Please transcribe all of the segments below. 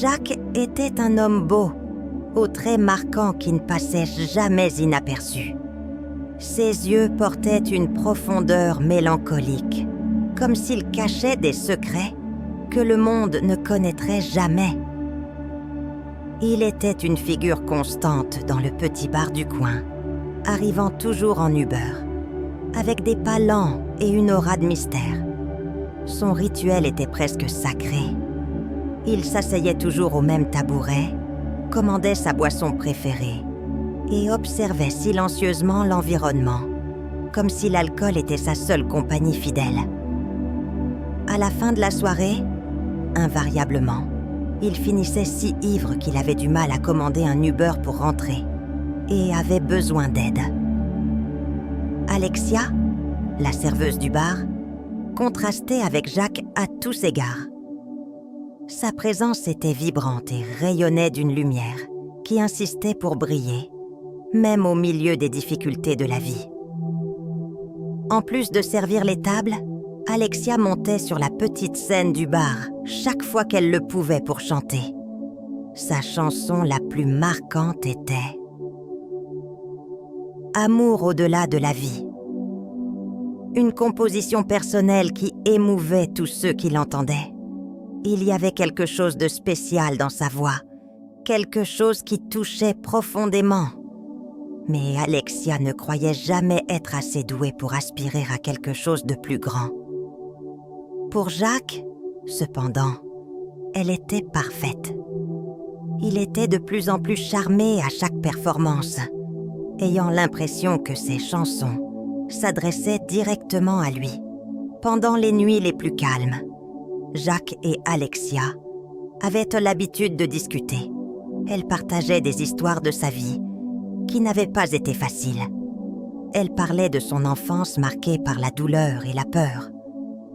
Jacques était un homme beau, aux traits marquants qui ne passaient jamais inaperçus. Ses yeux portaient une profondeur mélancolique, comme s'ils cachaient des secrets que le monde ne connaîtrait jamais. Il était une figure constante dans le petit bar du coin, arrivant toujours en Uber, avec des pas lents et une aura de mystère. Son rituel était presque sacré. Il s'asseyait toujours au même tabouret, commandait sa boisson préférée et observait silencieusement l'environnement, comme si l'alcool était sa seule compagnie fidèle. À la fin de la soirée, invariablement, il finissait si ivre qu'il avait du mal à commander un Uber pour rentrer et avait besoin d'aide. Alexia, la serveuse du bar, contrastait avec Jacques à tous égards. Sa présence était vibrante et rayonnait d'une lumière qui insistait pour briller, même au milieu des difficultés de la vie. En plus de servir les tables, Alexia montait sur la petite scène du bar chaque fois qu'elle le pouvait pour chanter. Sa chanson la plus marquante était « Amour au-delà de la vie ». Une composition personnelle qui émouvait tous ceux qui l'entendaient. Il y avait quelque chose de spécial dans sa voix, quelque chose qui touchait profondément. Mais Alexia ne croyait jamais être assez douée pour aspirer à quelque chose de plus grand. Pour Jacques, cependant, elle était parfaite. Il était de plus en plus charmé à chaque performance, ayant l'impression que ses chansons s'adressaient directement à lui. Pendant les nuits les plus calmes, Jacques et Alexia avaient l'habitude de discuter. Elle partageait des histoires de sa vie qui n'avaient pas été faciles. Elle parlait de son enfance marquée par la douleur et la peur,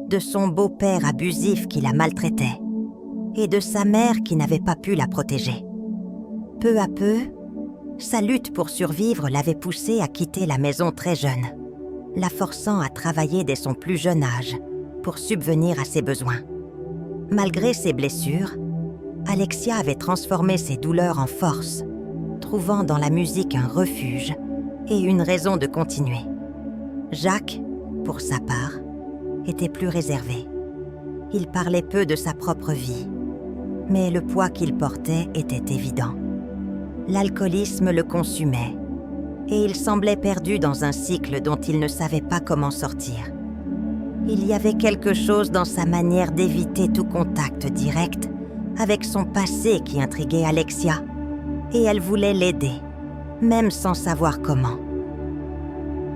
de son beau-père abusif qui la maltraitait et de sa mère qui n'avait pas pu la protéger. Peu à peu, sa lutte pour survivre l'avait poussée à quitter la maison très jeune, la forçant à travailler dès son plus jeune âge pour subvenir à ses besoins. Malgré ses blessures, Alexia avait transformé ses douleurs en force, trouvant dans la musique un refuge et une raison de continuer. Jacques, pour sa part, était plus réservé. Il parlait peu de sa propre vie, mais le poids qu'il portait était évident. L'alcoolisme le consumait, et il semblait perdu dans un cycle dont il ne savait pas comment sortir. Il y avait quelque chose dans sa manière d'éviter tout contact direct avec son passé qui intriguait Alexia, et elle voulait l'aider, même sans savoir comment.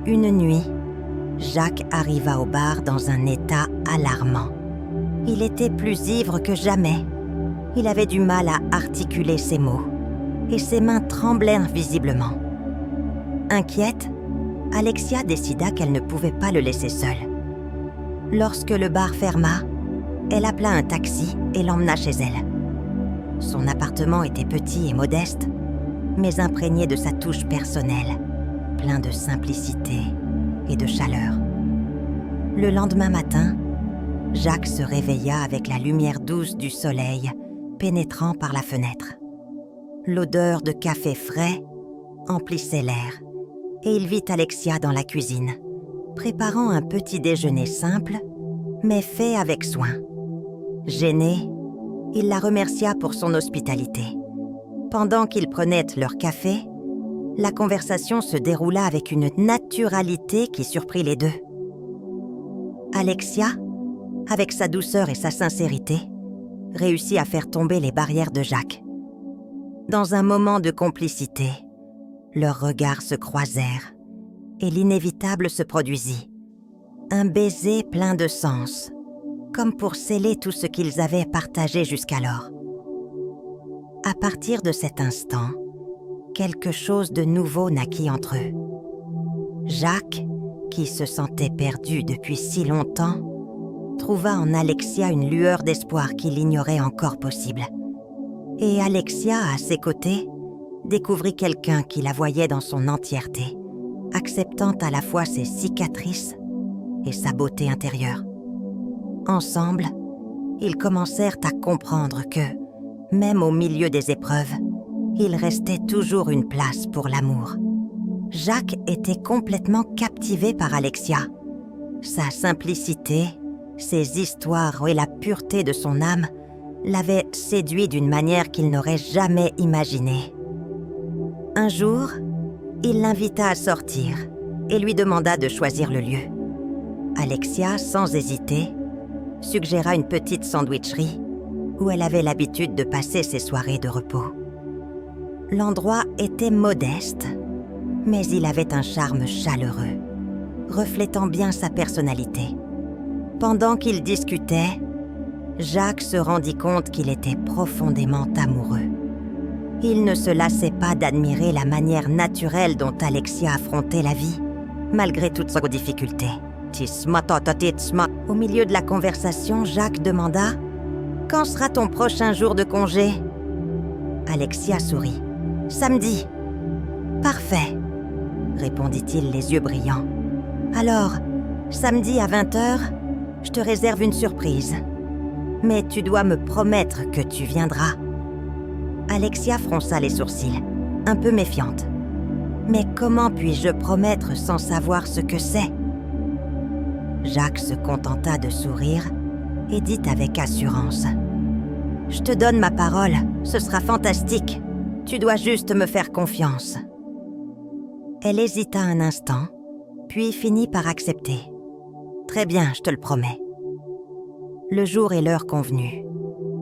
Une nuit, Jacques arriva au bar dans un état alarmant. Il était plus ivre que jamais. Il avait du mal à articuler ses mots, et ses mains tremblaient visiblement. Inquiète, Alexia décida qu'elle ne pouvait pas le laisser seul. Lorsque le bar ferma, elle appela un taxi et l'emmena chez elle. Son appartement était petit et modeste, mais imprégné de sa touche personnelle, plein de simplicité et de chaleur. Le lendemain matin, Jacques se réveilla avec la lumière douce du soleil pénétrant par la fenêtre. L'odeur de café frais emplissait l'air et il vit Alexia dans la cuisine, préparant un petit déjeuner simple, mais fait avec soin. Gêné, il la remercia pour son hospitalité. Pendant qu'ils prenaient leur café, la conversation se déroula avec une naturalité qui surprit les deux. Alexia, avec sa douceur et sa sincérité, réussit à faire tomber les barrières de Jacques. Dans un moment de complicité, leurs regards se croisèrent et l'inévitable se produisit. Un baiser plein de sens, comme pour sceller tout ce qu'ils avaient partagé jusqu'alors. À partir de cet instant, quelque chose de nouveau naquit entre eux. Jacques, qui se sentait perdu depuis si longtemps, trouva en Alexia une lueur d'espoir qu'il ignorait encore possible. Et Alexia, à ses côtés, découvrit quelqu'un qui la voyait dans son entièreté, acceptant à la fois ses cicatrices et sa beauté intérieure. Ensemble, ils commencèrent à comprendre que, Même au milieu des épreuves, il restait toujours une place pour l'amour. Jacques était complètement captivé par Alexia. Sa simplicité, ses histoires et la pureté de son âme l'avaient séduit d'une manière qu'il n'aurait jamais imaginée. Un jour, il l'invita à sortir et lui demanda de choisir le lieu. Alexia, sans hésiter, suggéra une petite sandwicherie où elle avait l'habitude de passer ses soirées de repos. L'endroit était modeste, mais il avait un charme chaleureux, reflétant bien sa personnalité. Pendant qu'ils discutaient, Jacques se rendit compte qu'il était profondément amoureux. Il ne se lassait pas d'admirer la manière naturelle dont Alexia affrontait la vie, malgré toutes ses difficultés. Au milieu de la conversation, Jacques demanda « Quand sera ton prochain jour de congé ?» Alexia sourit. « Samedi. »« Parfait, » répondit-il les yeux brillants. « Alors, samedi à 20h, je te réserve une surprise. Mais tu dois me promettre que tu viendras. » Alexia fronça les sourcils, un peu méfiante. « Mais comment puis-je promettre sans savoir ce que c'est ?» Jacques se contenta de sourire et dit avec assurance « Je te donne ma parole, ce sera fantastique. Tu dois juste me faire confiance. » Elle hésita un instant, puis finit par accepter. « Très bien, je te le promets. » Le jour et l'heure convenus.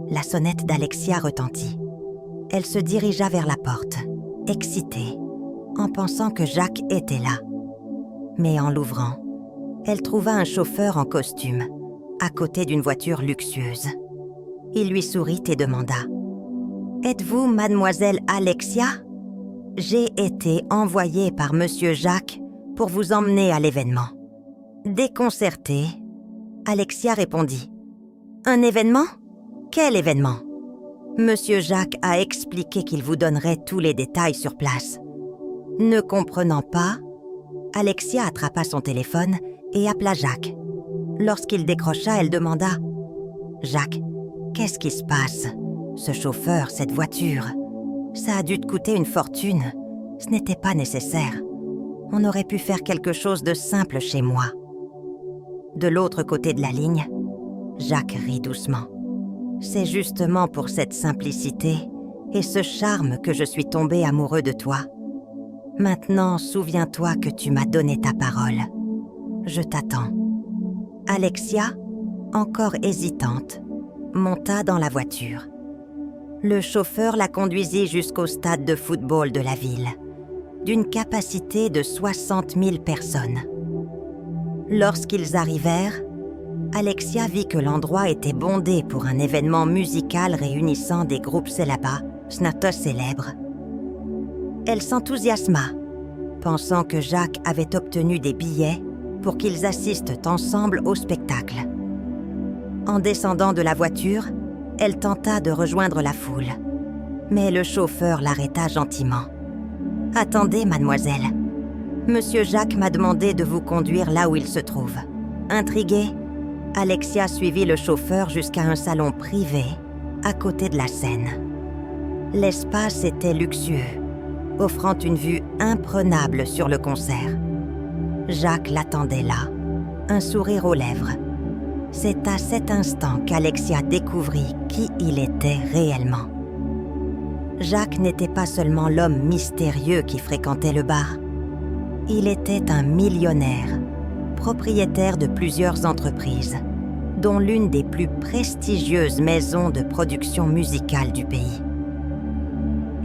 La sonnette d'Alexia retentit. Elle se dirigea vers la porte, excitée, en pensant que Jacques était là. Mais en l'ouvrant, elle trouva un chauffeur en costume, à côté d'une voiture luxueuse. Il lui sourit et demanda « Êtes-vous mademoiselle Alexia ? J'ai été envoyée par monsieur Jacques pour vous emmener à l'événement. » Déconcertée, Alexia répondit « Un événement ? Quel événement ? » Monsieur Jacques a expliqué qu'il vous donnerait tous les détails sur place. Ne comprenant pas, Alexia attrapa son téléphone et appela Jacques. Lorsqu'il décrocha, elle demanda « Jacques, qu'est-ce qui se passe ? Ce chauffeur, cette voiture, ça a dû te coûter une fortune. Ce n'était pas nécessaire. On aurait pu faire quelque chose de simple chez moi. » De l'autre côté de la ligne, Jacques rit doucement. « C'est justement pour cette simplicité et ce charme que je suis tombé amoureux de toi. Maintenant, souviens-toi que tu m'as donné ta parole. Je t'attends. » Alexia, encore hésitante, monta dans la voiture. Le chauffeur la conduisit jusqu'au stade de football de la ville, d'une capacité de 60 000 personnes. Lorsqu'ils arrivèrent, Alexia vit que l'endroit était bondé pour un événement musical réunissant des groupes célèbres. Elle s'enthousiasma, pensant que Jacques avait obtenu des billets pour qu'ils assistent ensemble au spectacle. En descendant de la voiture, elle tenta de rejoindre la foule, mais le chauffeur l'arrêta gentiment. « Attendez, mademoiselle. Monsieur Jacques m'a demandé de vous conduire là où il se trouve. » Intriguée, Alexia suivit le chauffeur jusqu'à un salon privé à côté de la scène. L'espace était luxueux, offrant une vue imprenable sur le concert. Jacques l'attendait là, un sourire aux lèvres. C'est à cet instant qu'Alexia découvrit qui il était réellement. Jacques n'était pas seulement l'homme mystérieux qui fréquentait le bar. Il était un millionnaire, propriétaire de plusieurs entreprises, dont l'une des plus prestigieuses maisons de production musicale du pays.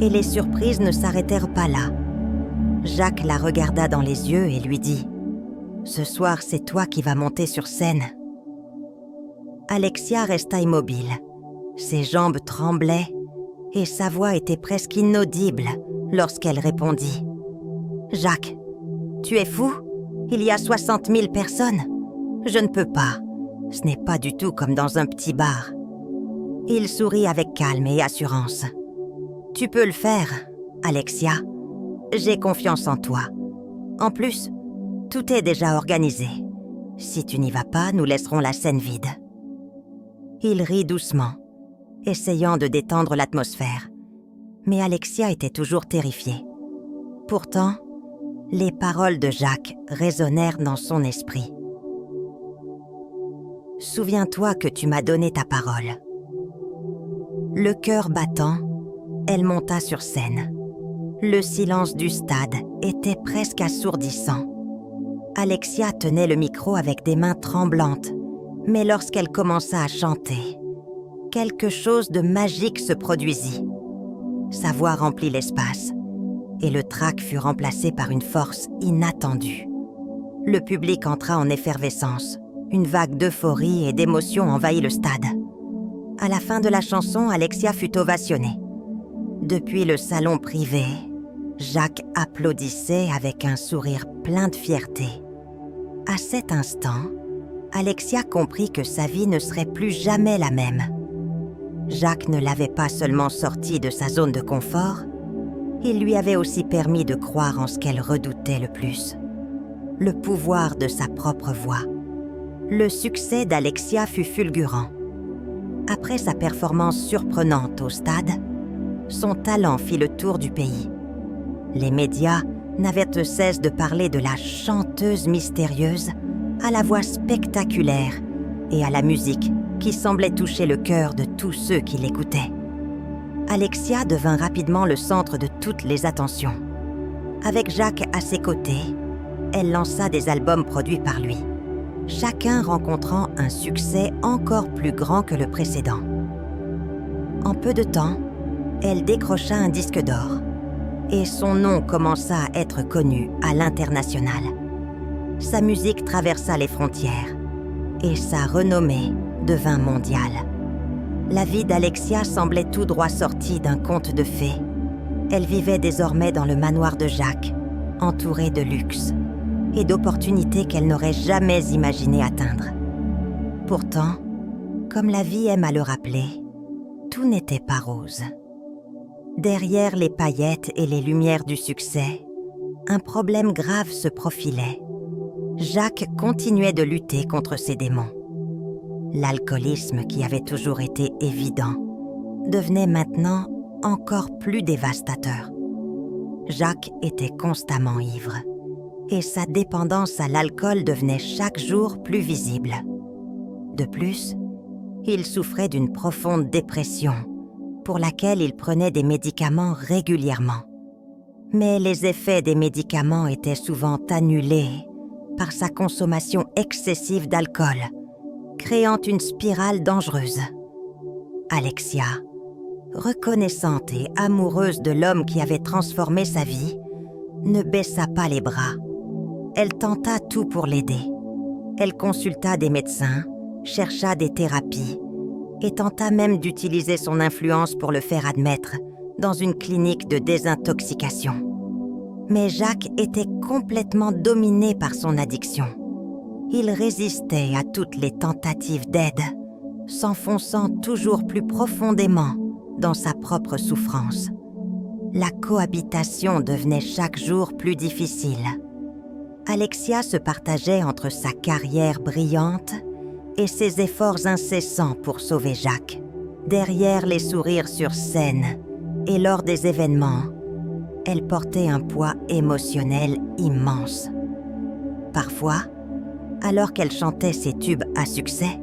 Et les surprises ne s'arrêtèrent pas là. Jacques la regarda dans les yeux et lui dit « Ce soir, c'est toi qui vas monter sur scène. » Alexia resta immobile. Ses jambes tremblaient et sa voix était presque inaudible lorsqu'elle répondit « Jacques, tu es fou ? Il y a 60 000 personnes. Je ne peux pas. Ce n'est pas du tout comme dans un petit bar. » Il sourit avec calme et assurance. « Tu peux le faire, Alexia. J'ai confiance en toi. En plus, tout est déjà organisé. Si tu n'y vas pas, nous laisserons la scène vide. » Il rit doucement, essayant de détendre l'atmosphère. Mais Alexia était toujours terrifiée. Pourtant, les paroles de Jacques résonnèrent dans son esprit. « Souviens-toi que tu m'as donné ta parole. » Le cœur battant, elle monta sur scène. Le silence du stade était presque assourdissant. Alexia tenait le micro avec des mains tremblantes, mais lorsqu'elle commença à chanter, quelque chose de magique se produisit. Sa voix remplit l'espace, et le trac fut remplacé par une force inattendue. Le public entra en effervescence. Une vague d'euphorie et d'émotion envahit le stade. À la fin de la chanson, Alexia fut ovationnée. Depuis le salon privé, Jacques applaudissait avec un sourire plein de fierté. À cet instant, Alexia comprit que sa vie ne serait plus jamais la même. Jacques ne l'avait pas seulement sortie de sa zone de confort, il lui avait aussi permis de croire en ce qu'elle redoutait le plus, le pouvoir de sa propre voix. Le succès d'Alexia fut fulgurant. Après sa performance surprenante au stade, son talent fit le tour du pays. Les médias n'avaient de cesse de parler de la chanteuse mystérieuse à la voix spectaculaire et à la musique qui semblait toucher le cœur de tous ceux qui l'écoutaient. Alexia devint rapidement le centre de toutes les attentions. Avec Jacques à ses côtés, elle lança des albums produits par lui, chacun rencontrant un succès encore plus grand que le précédent. En peu de temps, elle décrocha un disque d'or et son nom commença à être connu à l'international. Sa musique traversa les frontières et sa renommée devint mondiale. La vie d'Alexia semblait tout droit sortie d'un conte de fées. Elle vivait désormais dans le manoir de Jacques, entourée de luxe et d'opportunités qu'elle n'aurait jamais imaginé atteindre. Pourtant, comme la vie aime à le rappeler, tout n'était pas rose. Derrière les paillettes et les lumières du succès, un problème grave se profilait. Jacques continuait de lutter contre ses démons. L'alcoolisme, qui avait toujours été évident, devenait maintenant encore plus dévastateur. Jacques était constamment ivre, et sa dépendance à l'alcool devenait chaque jour plus visible. De plus, il souffrait d'une profonde dépression, pour laquelle il prenait des médicaments régulièrement. Mais les effets des médicaments étaient souvent annulés par sa consommation excessive d'alcool, créant une spirale dangereuse. Alexia, reconnaissante et amoureuse de l'homme qui avait transformé sa vie, ne baissa pas les bras. Elle tenta tout pour l'aider. Elle consulta des médecins, chercha des thérapies et tenta même d'utiliser son influence pour le faire admettre dans une clinique de désintoxication. Mais Jacques était complètement dominé par son addiction. Il résistait à toutes les tentatives d'aide, s'enfonçant toujours plus profondément dans sa propre souffrance. La cohabitation devenait chaque jour plus difficile. Alexia se partageait entre sa carrière brillante et ses efforts incessants pour sauver Jacques. Derrière les sourires sur scène et lors des événements, elle portait un poids émotionnel immense. Parfois, alors qu'elle chantait ses tubes à succès,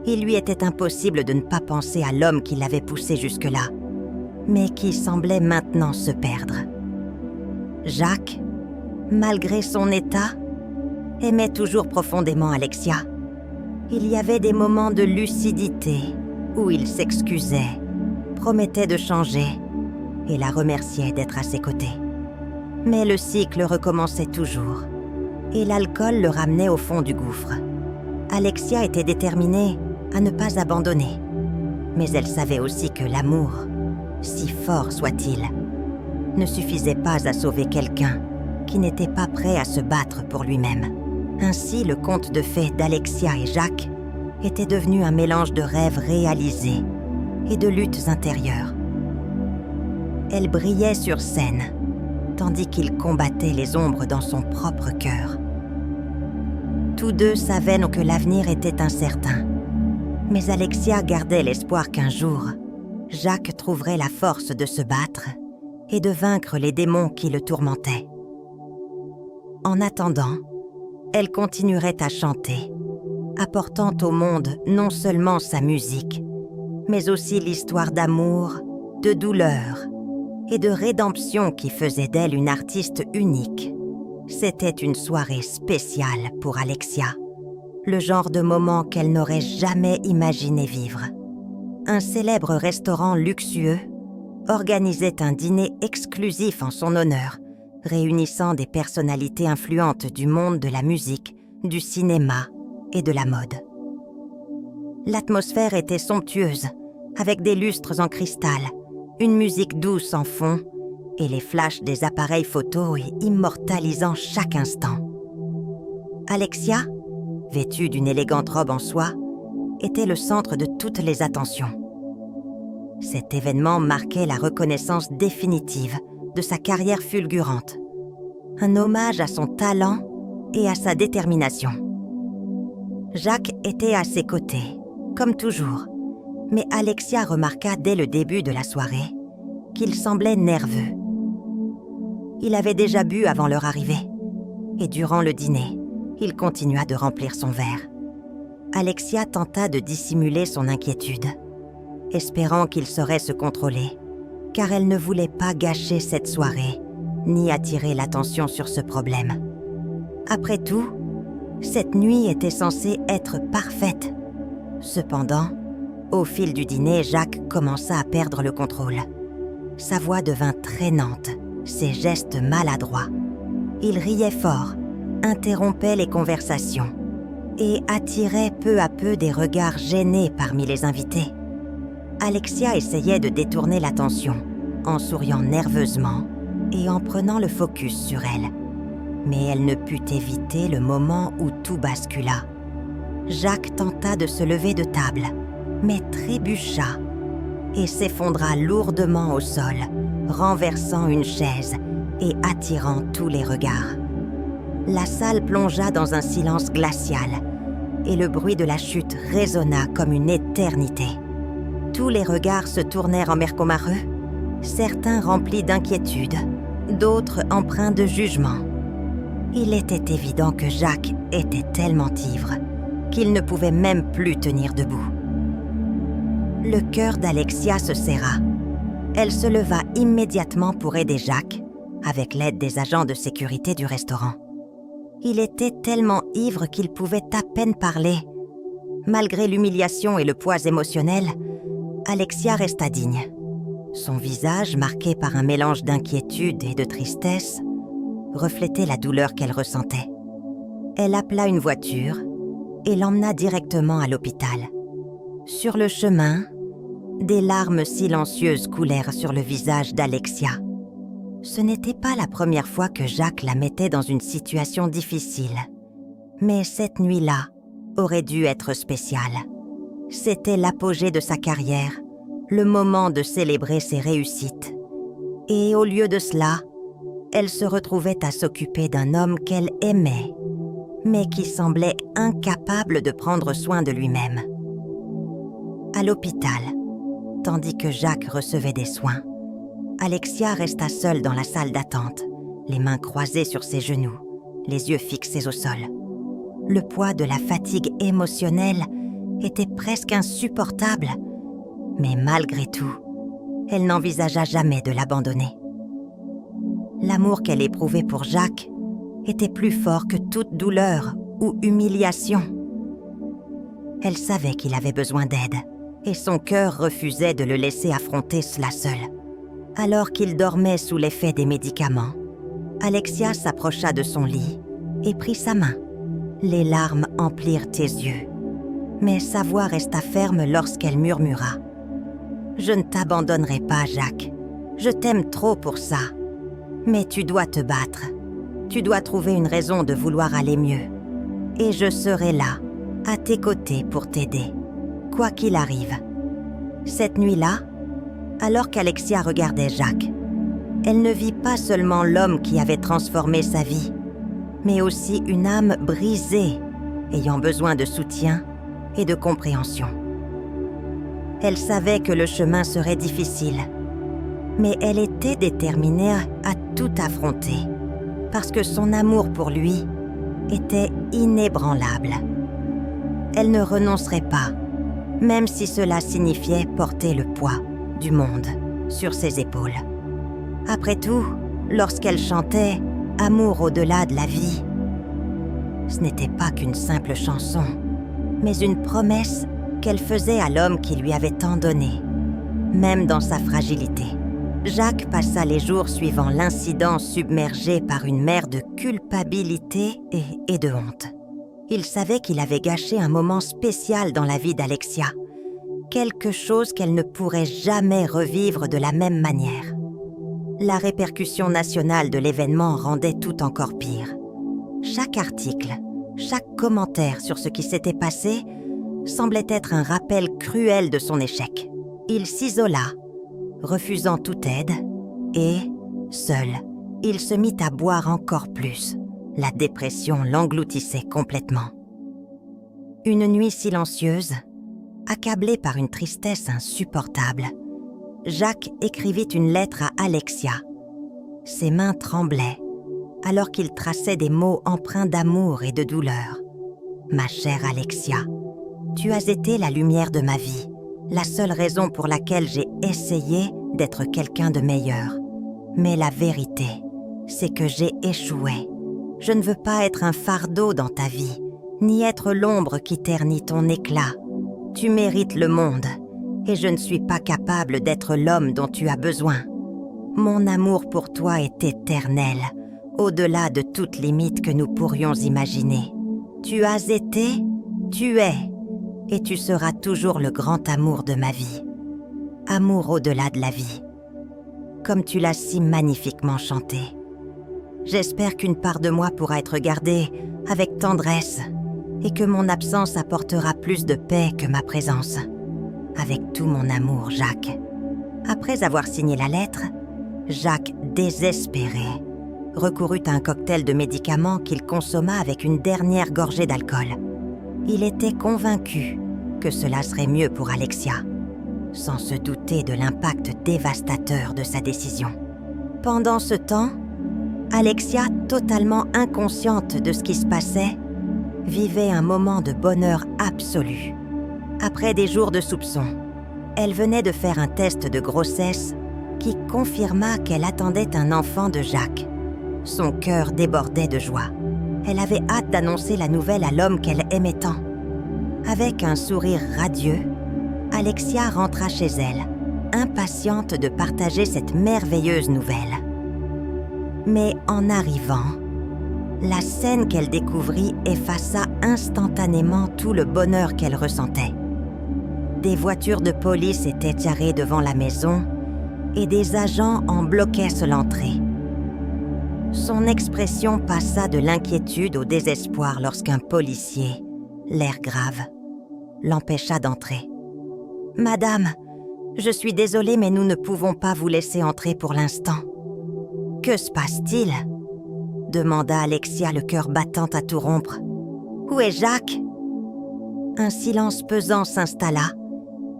il lui était impossible de ne pas penser à l'homme qui l'avait poussée jusque-là, mais qui semblait maintenant se perdre. Jacques, malgré son état, aimait toujours profondément Alexia. Il y avait des moments de lucidité où il s'excusait, promettait de changer et la remerciait d'être à ses côtés. Mais le cycle recommençait toujours et l'alcool le ramenait au fond du gouffre. Alexia était déterminée à ne pas abandonner, mais elle savait aussi que l'amour, si fort soit-il, ne suffisait pas à sauver quelqu'un qui n'était pas prêt à se battre pour lui-même. Ainsi, le conte de fées d'Alexia et Jacques était devenu un mélange de rêves réalisés et de luttes intérieures. Elle brillait sur scène, tandis qu'il combattait les ombres dans son propre cœur. Tous deux savaient que l'avenir était incertain, Mais Alexia gardait l'espoir qu'un jour, Jacques trouverait la force de se battre et de vaincre les démons qui le tourmentaient. En attendant, elle continuerait à chanter, apportant au monde non seulement sa musique, mais aussi l'histoire d'amour, de douleur et de rédemption qui faisait d'elle une artiste unique. C'était une soirée spéciale pour Alexia, le genre de moment qu'elle n'aurait jamais imaginé vivre. Un célèbre restaurant luxueux organisait un dîner exclusif en son honneur, réunissant des personnalités influentes du monde de la musique, du cinéma et de la mode. L'atmosphère était somptueuse, avec des lustres en cristal, une musique douce en fond et les flashs des appareils photo immortalisant chaque instant. Alexia, vêtue d'une élégante robe en soie, était le centre de toutes les attentions. Cet événement marquait la reconnaissance définitive de sa carrière fulgurante, un hommage à son talent et à sa détermination. Jacques était à ses côtés, comme toujours, mais Alexia remarqua dès le début de la soirée qu'il semblait nerveux. Il avait déjà bu avant leur arrivée, et durant le dîner, il continua de remplir son verre. Alexia tenta de dissimuler son inquiétude, espérant qu'il saurait se contrôler, car elle ne voulait pas gâcher cette soirée, ni attirer l'attention sur ce problème. Après tout, cette nuit était censée être parfaite. Cependant, au fil du dîner, Jacques commença à perdre le contrôle. Sa voix devint traînante, ses gestes maladroits. Il riait fort, interrompait les conversations et attirait peu à peu des regards gênés parmi les invités. Alexia essayait de détourner l'attention en souriant nerveusement et en prenant le focus sur elle. Mais elle ne put éviter le moment où tout bascula. Jacques tenta de se lever de table, mais trébucha et s'effondra lourdement au sol, renversant une chaise et attirant tous les regards. La salle plongea dans un silence glacial et le bruit de la chute résonna comme une éternité. Tous les regards se tournèrent envers Komareux, certains remplis d'inquiétude, d'autres empreints de jugement. Il était évident que Jacques était tellement ivre qu'il ne pouvait même plus tenir debout. Le cœur d'Alexia se serra. Elle se leva immédiatement pour aider Jacques, avec l'aide des agents de sécurité du restaurant. Il était tellement ivre qu'il pouvait à peine parler. Malgré l'humiliation et le poids émotionnel, Alexia resta digne. Son visage, marqué par un mélange d'inquiétude et de tristesse, reflétait la douleur qu'elle ressentait. Elle appela une voiture et l'emmena directement à l'hôpital. Sur le chemin, des larmes silencieuses coulèrent sur le visage d'Alexia. Ce n'était pas la première fois que Jacques la mettait dans une situation difficile. Mais cette nuit-là aurait dû être spéciale. C'était l'apogée de sa carrière, le moment de célébrer ses réussites. Et au lieu de cela, elle se retrouvait à s'occuper d'un homme qu'elle aimait, mais qui semblait incapable de prendre soin de lui-même. À l'hôpital, tandis que Jacques recevait des soins, Alexia resta seule dans la salle d'attente, les mains croisées sur ses genoux, les yeux fixés au sol. Le poids de la fatigue émotionnelle était presque insupportable, mais malgré tout, elle n'envisagea jamais de l'abandonner. L'amour qu'elle éprouvait pour Jacques était plus fort que toute douleur ou humiliation. Elle savait qu'il avait besoin d'aide, et son cœur refusait de le laisser affronter cela seul. Alors qu'il dormait sous l'effet des médicaments, Alexia s'approcha de son lit et prit sa main. Les larmes emplirent ses yeux, mais sa voix resta ferme lorsqu'elle murmura. « Je ne t'abandonnerai pas, Jacques. Je t'aime trop pour ça. Mais tu dois te battre. Tu dois trouver une raison de vouloir aller mieux. Et je serai là, à tes côtés pour t'aider, quoi qu'il arrive. » Cette nuit-là, alors qu'Alexia regardait Jacques, elle ne vit pas seulement l'homme qui avait transformé sa vie, mais aussi une âme brisée, ayant besoin de soutien et de compréhension. Elle savait que le chemin serait difficile, mais elle était déterminée à tout affronter, parce que son amour pour lui était inébranlable. Elle ne renoncerait pas, même si cela signifiait porter le poids du monde sur ses épaules. Après tout, lorsqu'elle chantait « Amour au-delà de la vie », ce n'était pas qu'une simple chanson, mais une promesse qu'elle faisait à l'homme qui lui avait tant donné, même dans sa fragilité. Jacques passa les jours suivant l'incident submergé par une mer de culpabilité et de honte. Il savait qu'il avait gâché un moment spécial dans la vie d'Alexia, quelque chose qu'elle ne pourrait jamais revivre de la même manière. La répercussion nationale de l'événement rendait tout encore pire. Chaque article, chaque commentaire sur ce qui s'était passé semblait être un rappel cruel de son échec. Il s'isola, refusant toute aide, et, seul, il se mit à boire encore plus. La dépression l'engloutissait complètement. Une nuit silencieuse, accablé par une tristesse insupportable, Jacques écrivit une lettre à Alexia. Ses mains tremblaient, alors qu'il traçait des mots empreints d'amour et de douleur. « Ma chère Alexia, tu as été la lumière de ma vie, la seule raison pour laquelle j'ai essayé d'être quelqu'un de meilleur. Mais la vérité, c'est que j'ai échoué. Je ne veux pas être un fardeau dans ta vie, ni être l'ombre qui ternit ton éclat. Tu mérites le monde, et je ne suis pas capable d'être l'homme dont tu as besoin. Mon amour pour toi est éternel, au-delà de toute limite que nous pourrions imaginer. Tu as été, tu es, et tu seras toujours le grand amour de ma vie. Amour au-delà de la vie. Comme tu l'as si magnifiquement chanté. J'espère qu'une part de moi pourra être gardée avec tendresse et que mon absence apportera plus de paix que ma présence. Avec tout mon amour, Jacques. » Après avoir signé la lettre, Jacques, désespéré, recourut à un cocktail de médicaments qu'il consomma avec une dernière gorgée d'alcool. Il était convaincu que cela serait mieux pour Alexia, sans se douter de l'impact dévastateur de sa décision. Pendant ce temps, Alexia, totalement inconsciente de ce qui se passait, vivait un moment de bonheur absolu. Après des jours de soupçons, elle venait de faire un test de grossesse qui confirma qu'elle attendait un enfant de Jacques. Son cœur débordait de joie. Elle avait hâte d'annoncer la nouvelle à l'homme qu'elle aimait tant. Avec un sourire radieux, Alexia rentra chez elle, impatiente de partager cette merveilleuse nouvelle. Mais en arrivant, la scène qu'elle découvrit effaça instantanément tout le bonheur qu'elle ressentait. Des voitures de police étaient garées devant la maison et des agents en bloquaient sur l'entrée. Son expression passa de l'inquiétude au désespoir lorsqu'un policier, l'air grave, l'empêcha d'entrer. « Madame, je suis désolée, mais nous ne pouvons pas vous laisser entrer pour l'instant. »« Que se passe-t-il » demanda Alexia, le cœur battant à tout rompre. « Où est Jacques ?» Un silence pesant s'installa,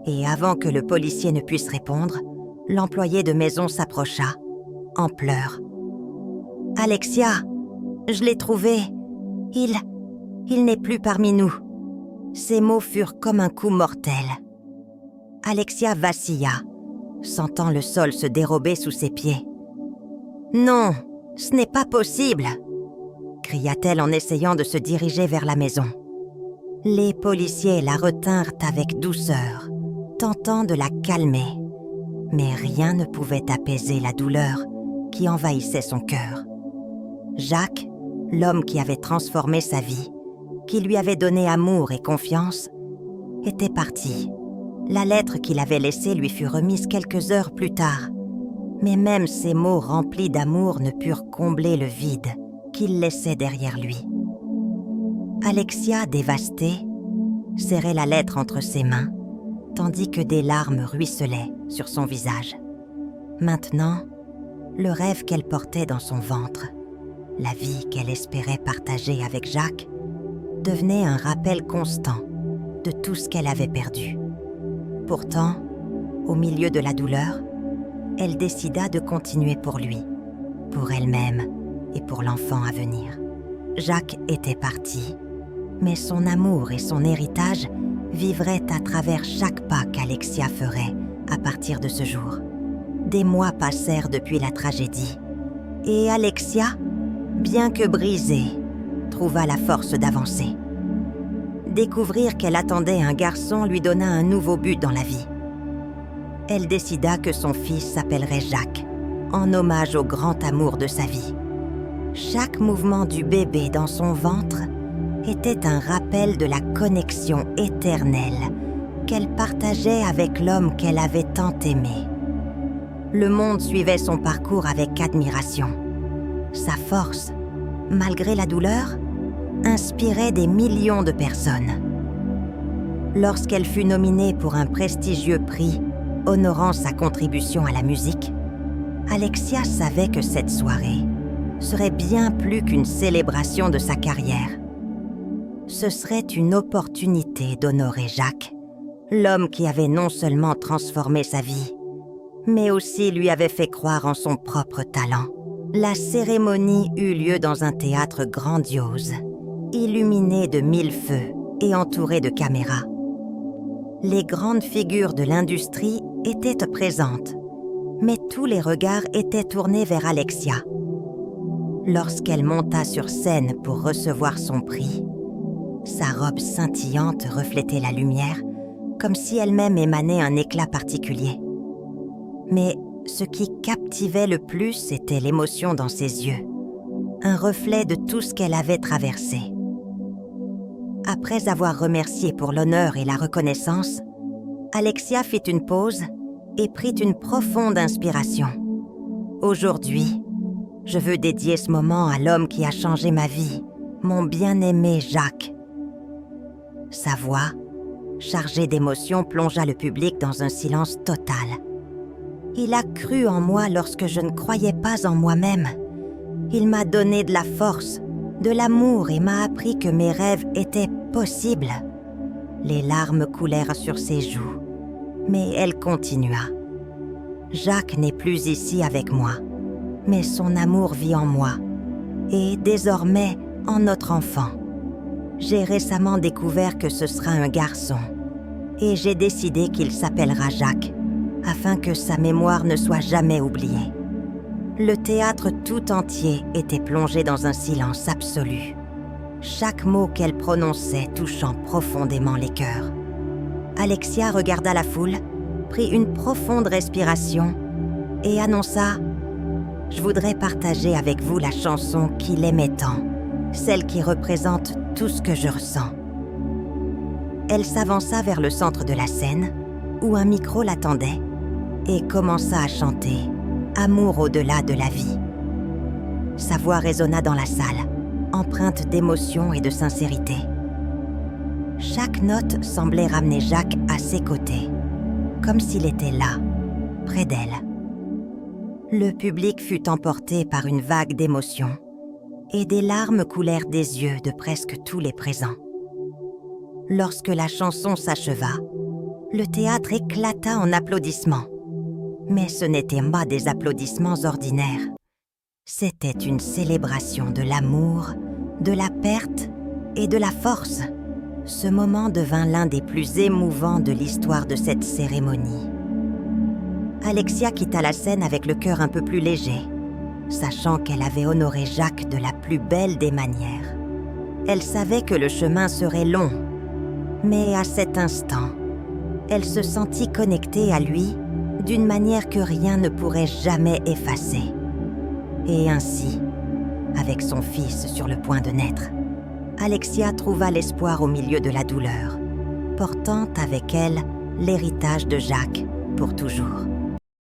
et avant que le policier ne puisse répondre, l'employé de maison s'approcha, en pleurs. « Alexia, je l'ai trouvé. Il n'est plus parmi nous. » Ces mots furent comme un coup mortel. Alexia vacilla, sentant le sol se dérober sous ses pieds. « Non, ce n'est pas possible !» cria-t-elle en essayant de se diriger vers la maison. Les policiers la retinrent avec douceur, tentant de la calmer, mais rien ne pouvait apaiser la douleur qui envahissait son cœur. Jacques, l'homme qui avait transformé sa vie, qui lui avait donné amour et confiance, était parti. La lettre qu'il avait laissée lui fut remise quelques heures plus tard, mais même ces mots remplis d'amour ne purent combler le vide qu'il laissait derrière lui. Alexia, dévastée, serrait la lettre entre ses mains, tandis que des larmes ruisselaient sur son visage. Maintenant, le rêve qu'elle portait dans son ventre, la vie qu'elle espérait partager avec Jacques, devenait un rappel constant de tout ce qu'elle avait perdu. Pourtant, au milieu de la douleur, elle décida de continuer pour lui, pour elle-même et pour l'enfant à venir. Jacques était parti, mais son amour et son héritage vivraient à travers chaque pas qu'Alexia ferait à partir de ce jour. Des mois passèrent depuis la tragédie, et Alexia, bien que brisée, trouva la force d'avancer. Découvrir qu'elle attendait un garçon lui donna un nouveau but dans la vie. Elle décida que son fils s'appellerait Jacques, en hommage au grand amour de sa vie. Chaque mouvement du bébé dans son ventre était un rappel de la connexion éternelle qu'elle partageait avec l'homme qu'elle avait tant aimé. Le monde suivait son parcours avec admiration. Sa force, malgré la douleur, inspirait des millions de personnes. Lorsqu'elle fut nominée pour un prestigieux prix honorant sa contribution à la musique, Alexia savait que cette soirée serait bien plus qu'une célébration de sa carrière. Ce serait une opportunité d'honorer Jacques, l'homme qui avait non seulement transformé sa vie, mais aussi lui avait fait croire en son propre talent. La cérémonie eut lieu dans un théâtre grandiose, illuminé de 1000 feux et entouré de caméras. Les grandes figures de l'industrie étaient présentes, mais tous les regards étaient tournés vers Alexia. Lorsqu'elle monta sur scène pour recevoir son prix, sa robe scintillante reflétait la lumière, comme si elle-même émanait un éclat particulier. Mais ce qui captivait le plus était l'émotion dans ses yeux, un reflet de tout ce qu'elle avait traversé. Après avoir remercié pour l'honneur et la reconnaissance, Alexia fit une pause et prit une profonde inspiration. Aujourd'hui, je veux dédier ce moment à l'homme qui a changé ma vie, mon bien-aimé Jacques. Sa voix, chargée d'émotion, plongea le public dans un silence total. Il a cru en moi lorsque je ne croyais pas en moi-même. Il m'a donné de la force, de l'amour et m'a appris que mes rêves étaient possibles. Les larmes coulèrent sur ses joues, mais elle continua. Jacques n'est plus ici avec moi, mais son amour vit en moi, et désormais en notre enfant. J'ai récemment découvert que ce sera un garçon, et j'ai décidé qu'il s'appellera Jacques, afin que sa mémoire ne soit jamais oubliée. Le théâtre tout entier était plongé dans un silence absolu, chaque mot qu'elle prononçait touchant profondément les cœurs. Alexia regarda la foule, prit une profonde respiration et annonça « Je voudrais partager avec vous la chanson qu'il aimait tant, celle qui représente tout ce que je ressens. » Elle s'avança vers le centre de la scène, où un micro l'attendait, et commença à chanter « Amour au-delà de la vie ». Sa voix résonna dans la salle, empreinte d'émotion et de sincérité. Chaque note semblait ramener Jacques à ses côtés, comme s'il était là, près d'elle. Le public fut emporté par une vague d'émotions, et des larmes coulèrent des yeux de presque tous les présents. Lorsque la chanson s'acheva, le théâtre éclata en applaudissements. Mais ce n'étaient pas des applaudissements ordinaires. C'était une célébration de l'amour, de la perte et de la force. Ce moment devint l'un des plus émouvants de l'histoire de cette cérémonie. Alexia quitta la scène avec le cœur un peu plus léger, sachant qu'elle avait honoré Jacques de la plus belle des manières. Elle savait que le chemin serait long, mais à cet instant, elle se sentit connectée à lui d'une manière que rien ne pourrait jamais effacer. Et ainsi, avec son fils sur le point de naître, Alexia trouva l'espoir au milieu de la douleur, portant avec elle l'héritage de Jacques pour toujours.